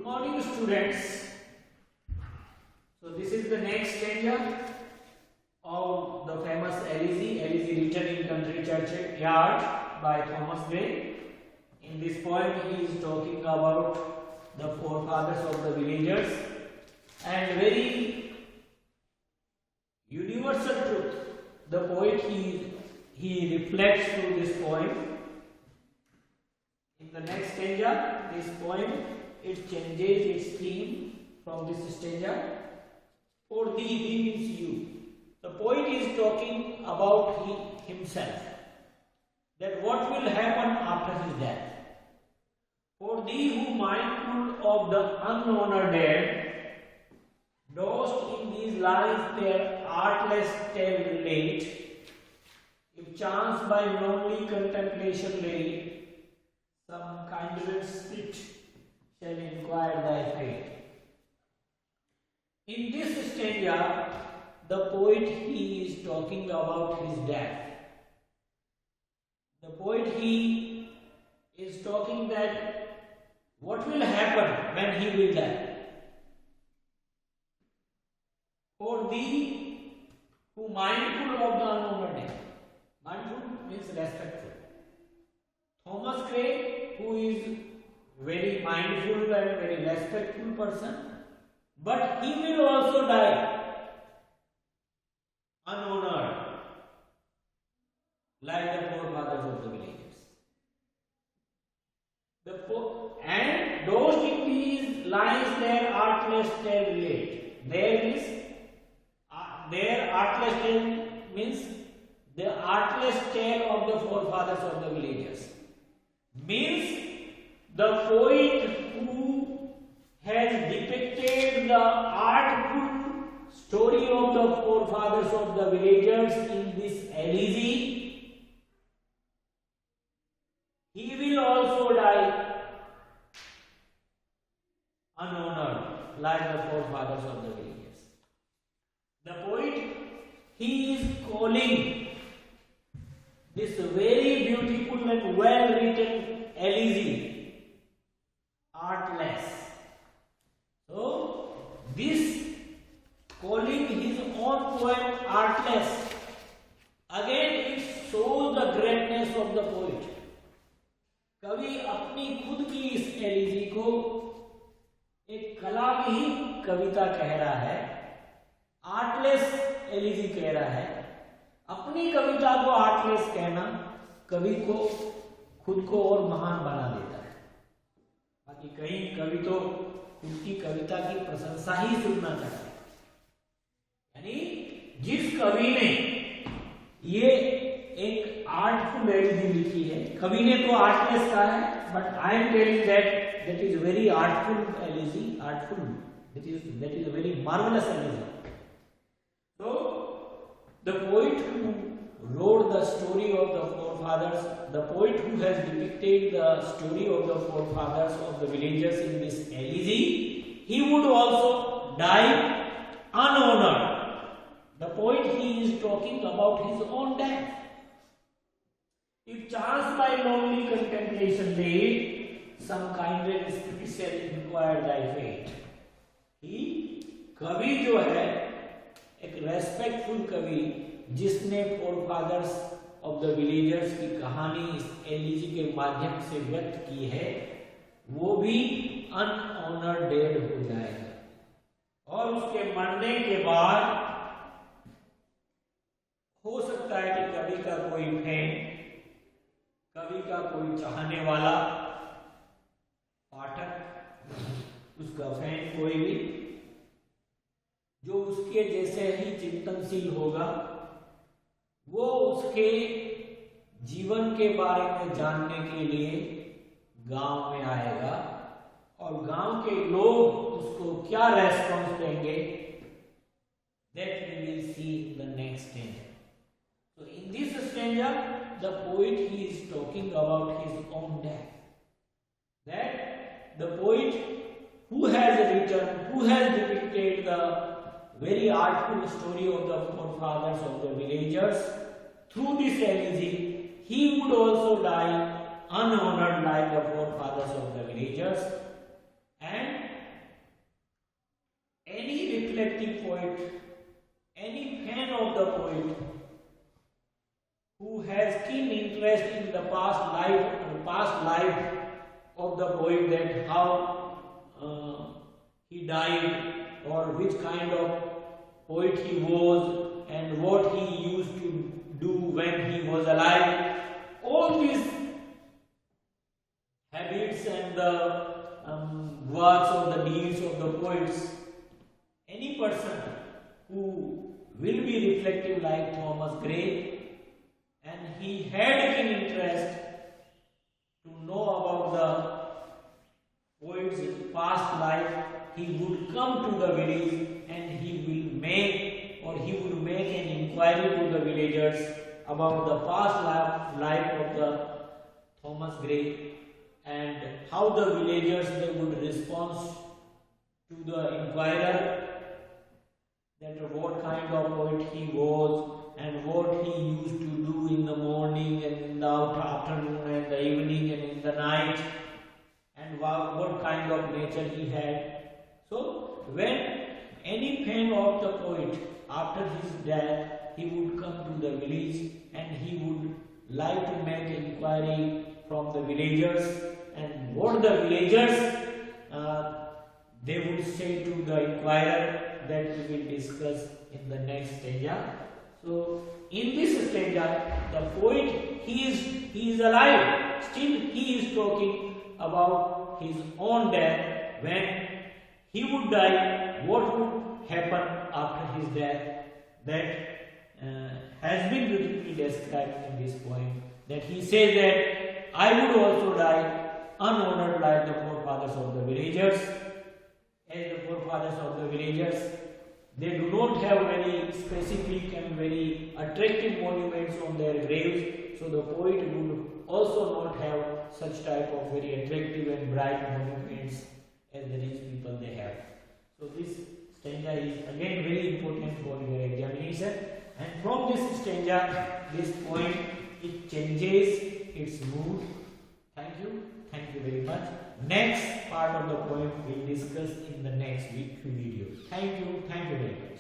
Good morning, students. So this is the next stanza of the famous Elegy, written in country churchyard by Thomas Gray. In this poem, he is talking about the forefathers of the villagers and very universal truth. The poet he reflects through this poem. In the next stanza, this poem, it changes its theme from this stanza. For thee means you. The poet is talking about himself, that what will happen after his death. For thee who mindful of the unhonored dead, dost in these lines their artless tale relate, if chance by lonely contemplation laid, some kindred spirit shall inquire thy fate. In this stanza, the poet he is talking about his death. The poet he is talking that what will happen when he will die. For thee who mindful of the unhonored dead. Mindful means respectful. Thomas Gray, who is very mindful and very respectful person, but he will also die unhonored, like the forefathers of the villages. And those in these lines their artless tale relate. Their artless tale means the artless tale of the forefathers of the villagers. Means the poet who has depicted the artful story of the forefathers of the villagers in this elegy, he will also die unhonored like the forefathers of the villagers. The poet, he is calling this very beautiful and well written elegy artless. So this calling his own poem artless, again it shows the greatness of the poet. कवि अपनी खुद की इस elegy को एक कलाविहीन कविता कह रहा है, आर्टलेस एलिजी कह रहा है। अपनी कविता को आर्टलेस कहना कवि को खुद को और महान बना देता है। बाकी कई कवि तो खुद की कविता की प्रशंसा ही सुनना चाहते हैं। यानी जिस कवि ने ये एक आर्टफुल एलिजी लिखी है, कवि ने तो आर्टलेस कहा है, but I am telling that is very artful elegy, artful, that is a very marvellous elegy. So the poet who wrote the story of the forefathers, the poet who has depicted the story of the forefathers of the villagers in this elegy, he would also die unhonored. The poet he is talking about his own death. If chance by lonely contemplation laid, some kindred spirit shall inquire thy fate. ही कवि जो है एक respectful कवि, जिसने forefathers of the villagers की कहानी इस elegy के माध्यम से व्यक्त की है, वो भी अनऑनर्ड डेड हो जाएगा और उसके मरने के बाद हो सकता है कि कवि का कोई फैन, कवि का कोई चाहने वाला पाठक, उसका फैन कोई भी जो उसके जैसे ही चिंतनशील होगा, वो उसके जीवन के बारे में जानने के लिए गांव में आएगा और गांव के लोग उसको क्या रेस्पॉन्स देंगे, that we will see in the next stanza. So in this stanza, the poet he is talking about his own death. That the poet who has written, who has depicted the very artful story of the forefathers of the villagers through this elegy, he would also die unhonored like the forefathers of the villagers, and reflective poet, any fan of the poet who has keen interest in the past life of the poet, that how he died or which kind of poet he was and what he used to do when he was alive. All these habits and the works or the deeds of the poets, any person who will be reflective like Thomas Gray, and he had an interest to know about the poet's past life, he would come to the village and he would make an inquiry to the villagers about the past life of the Thomas Gray, and how the villagers they would respond to the inquirer, that what kind of poet he was and what he used to do in the morning and in the afternoon and the evening and in the night, and what kind of nature he had. So when any fan of the poet after his death, he would come to the village and he would like to make inquiry from the villagers, and what the villagers they would say to the inquirer, that we will discuss in the next stanza. So in this stanza, the poet he is alive, still he is talking about his own death. When he would die, what would happen after his death, that has been beautifully described in this poem. That he says that I would also die unhonored like the forefathers of the villagers. As the forefathers of the villagers, they do not have very specific and very attractive monuments on their graves, so the poet would also not have such type of very attractive and bright monuments as the rich people they have. So this stanza is again very important for your examination, and from this stanza, this poem, it changes its mood. Thank you very much. Next part of the poem we'll discuss in the next week video. Thank you very much.